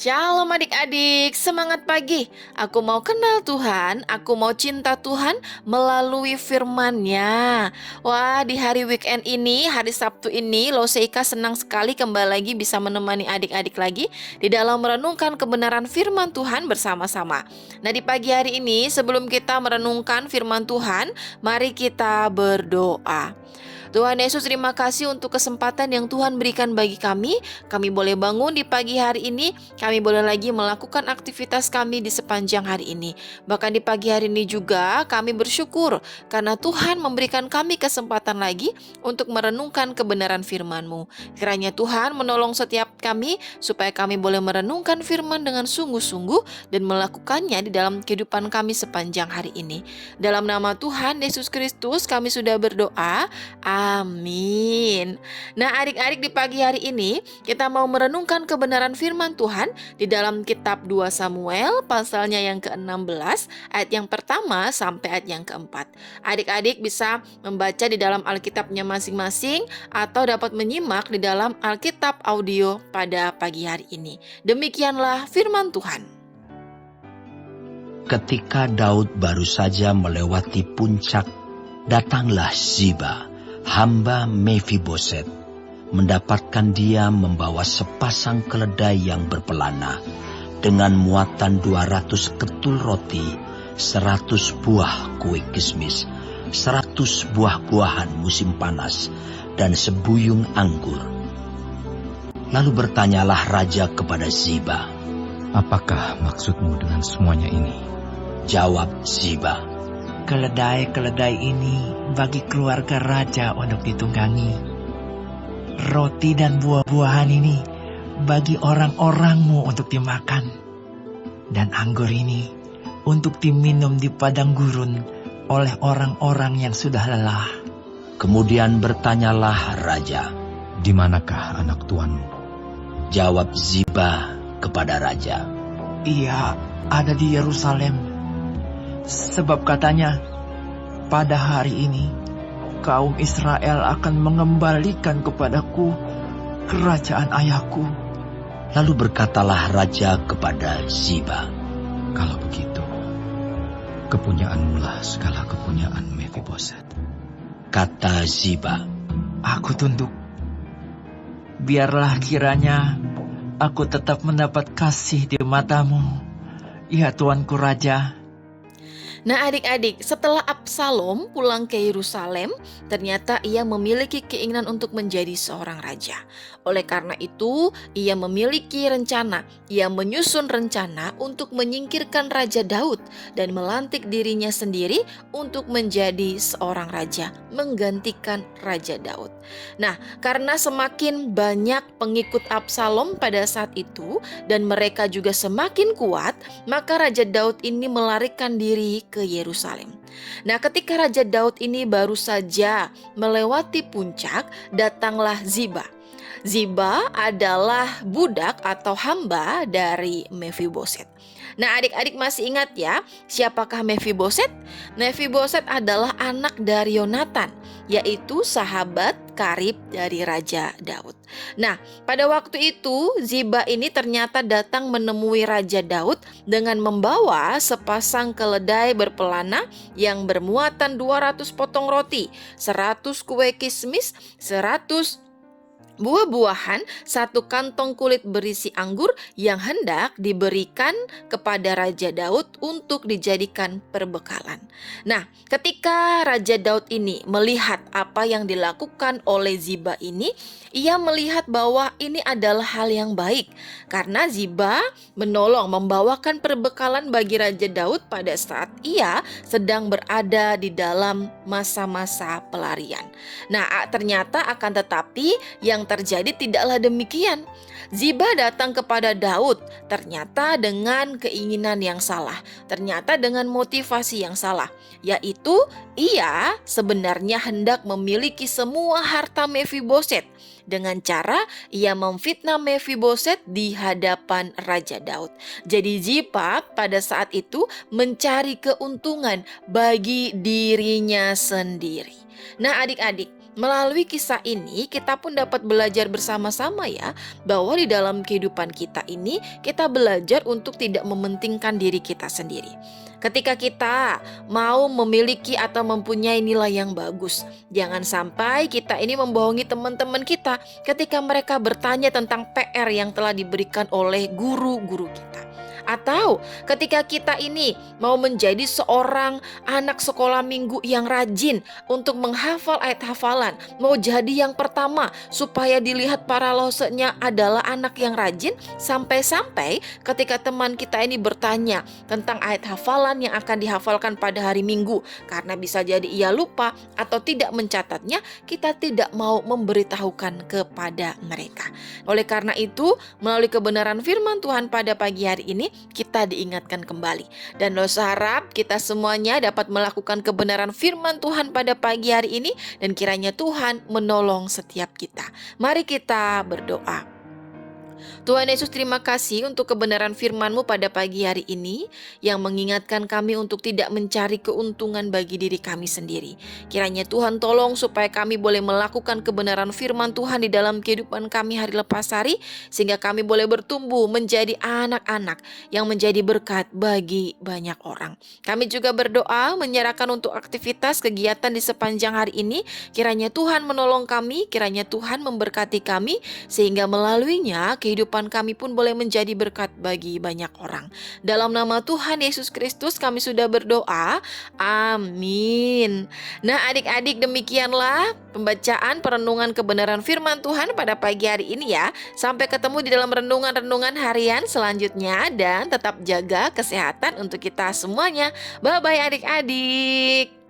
Shalom adik-adik, semangat pagi. Aku mau kenal Tuhan, aku mau cinta Tuhan melalui firman-Nya. Wah, di hari weekend ini, hari Sabtu ini, Loseika senang sekali kembali lagi bisa menemani adik-adik lagi di dalam merenungkan kebenaran firman Tuhan bersama-sama. Nah, di pagi hari ini, sebelum kita merenungkan firman Tuhan, mari kita berdoa. Tuhan Yesus, terima kasih untuk kesempatan yang Tuhan berikan bagi kami. Kami boleh bangun di pagi hari ini, kami boleh lagi melakukan aktivitas kami di sepanjang hari ini. Bahkan di pagi hari ini juga kami bersyukur karena Tuhan memberikan kami kesempatan lagi untuk merenungkan kebenaran firman-Mu. Kiranya Tuhan menolong setiap kami supaya kami boleh merenungkan firman dengan sungguh-sungguh dan melakukannya di dalam kehidupan kami sepanjang hari ini. Dalam nama Tuhan Yesus Kristus kami sudah berdoa. Amin. Nah, adik-adik, di pagi hari ini kita mau merenungkan kebenaran firman Tuhan di dalam kitab 2 Samuel pasalnya yang ke-16 ayat yang pertama sampai ayat yang keempat. Adik-adik bisa membaca di dalam Alkitabnya masing-masing atau dapat menyimak di dalam Alkitab audio pada pagi hari ini. Demikianlah firman Tuhan. Ketika Daud baru saja melewati puncak, datanglah Ziba, hamba Mefiboset, mendapatkan dia membawa sepasang keledai yang berpelana dengan muatan 200 ketul roti, 100 buah kue kismis, 100 buah-buahan musim panas, dan sebuyung anggur. Lalu bertanyalah raja kepada Ziba, "Apakah maksudmu dengan semuanya ini?" Jawab Ziba, "Keledai-keledai ini bagi keluarga raja untuk ditunggangi. Roti dan buah-buahan ini bagi orang-orangmu untuk dimakan. Dan anggur ini untuk diminum di padang gurun oleh orang-orang yang sudah lelah." Kemudian bertanyalah raja, "Di manakah anak tuanmu?" Jawab Ziba kepada raja, "Ia ada di Yerusalem. Sebab katanya, pada hari ini kaum Israel akan mengembalikan kepadaku kerajaan ayahku." Lalu berkatalah raja kepada Ziba, "Kalau begitu, kepunyaanmu lah segala kepunyaan Mefiboset." Kata Ziba, "Aku tunduk. Biarlah kiranya aku tetap mendapat kasih di matamu, ya tuanku raja." Nah, adik-adik, setelah Absalom pulang ke Yerusalem, ternyata ia memiliki keinginan untuk menjadi seorang raja. Oleh karena itu, ia memiliki rencana, ia menyusun rencana untuk menyingkirkan Raja Daud dan melantik dirinya sendiri untuk menjadi seorang raja, menggantikan Raja Daud. Nah, karena semakin banyak pengikut Absalom pada saat itu dan mereka juga semakin kuat, maka Raja Daud ini melarikan diri ke Yerusalem. Nah, ketika Raja Daud ini baru saja melewati puncak, datanglah Ziba. Ziba adalah budak atau hamba dari Mefiboset. Nah, adik-adik masih ingat ya, siapakah Mefiboset? Mefiboset adalah anak dari Yonatan, yaitu sahabat karib dari Raja Daud. Nah, pada waktu itu Ziba ini ternyata datang menemui Raja Daud dengan membawa sepasang keledai berpelana yang bermuatan 200 potong roti, 100 kue kismis, 100 buah-buahan, 1 kantong kulit berisi anggur yang hendak diberikan kepada Raja Daud untuk dijadikan perbekalan. Nah, ketika Raja Daud ini melihat apa yang dilakukan oleh Ziba ini, ia melihat bahwa ini adalah hal yang baik karena Ziba menolong membawakan perbekalan bagi Raja Daud pada saat ia sedang berada di dalam masa-masa pelarian. Nah, ternyata akan tetapi yang terjadi tidaklah demikian. Ziba datang kepada Daud ternyata dengan keinginan yang salah, ternyata dengan motivasi yang salah, yaitu ia sebenarnya hendak memiliki semua harta Mefiboset dengan cara ia memfitnah Mefiboset di hadapan Raja Daud. Jadi Ziba pada saat itu mencari keuntungan bagi dirinya sendiri. Nah, adik-adik, Melalui kisah ini kita pun dapat belajar bersama-sama ya, bahwa di dalam kehidupan kita ini kita belajar untuk tidak mementingkan diri kita sendiri. Ketika kita mau memiliki atau mempunyai nilai yang bagus, jangan sampai kita ini membohongi teman-teman kita ketika mereka bertanya tentang PR yang telah diberikan oleh guru-guru kita. Atau ketika kita ini mau menjadi seorang anak sekolah minggu yang rajin untuk menghafal ayat hafalan, mau jadi yang pertama supaya dilihat para losenya adalah anak yang rajin, sampai-sampai ketika teman kita ini bertanya tentang ayat hafalan yang akan dihafalkan pada hari Minggu, karena bisa jadi ia lupa atau tidak mencatatnya, kita tidak mau memberitahukan kepada mereka. Oleh karena itu, melalui kebenaran firman Tuhan pada pagi hari ini, kita diingatkan kembali. Dan dosa harap kita semuanya dapat melakukan kebenaran firman Tuhan pada pagi hari ini, dan kiranya Tuhan menolong setiap kita. Mari kita berdoa. Tuhan Yesus, terima kasih untuk kebenaran firman-Mu pada pagi hari ini yang mengingatkan kami untuk tidak mencari keuntungan bagi diri kami sendiri. Kiranya Tuhan tolong supaya kami boleh melakukan kebenaran firman Tuhan di dalam kehidupan kami hari lepas hari, sehingga kami boleh bertumbuh menjadi anak-anak yang menjadi berkat bagi banyak orang. Kami juga berdoa menyerahkan untuk aktivitas kegiatan di sepanjang hari ini. Kiranya Tuhan menolong kami, kiranya Tuhan memberkati kami, sehingga melaluinya kehidupan kami pun boleh menjadi berkat bagi banyak orang. Dalam nama Tuhan Yesus Kristus kami sudah berdoa. Amin. Nah adik-adik, demikianlah pembacaan perenungan kebenaran firman Tuhan pada pagi hari ini ya. Sampai ketemu di dalam renungan-renungan harian selanjutnya, dan tetap jaga kesehatan untuk kita semuanya. Bye-bye adik-adik.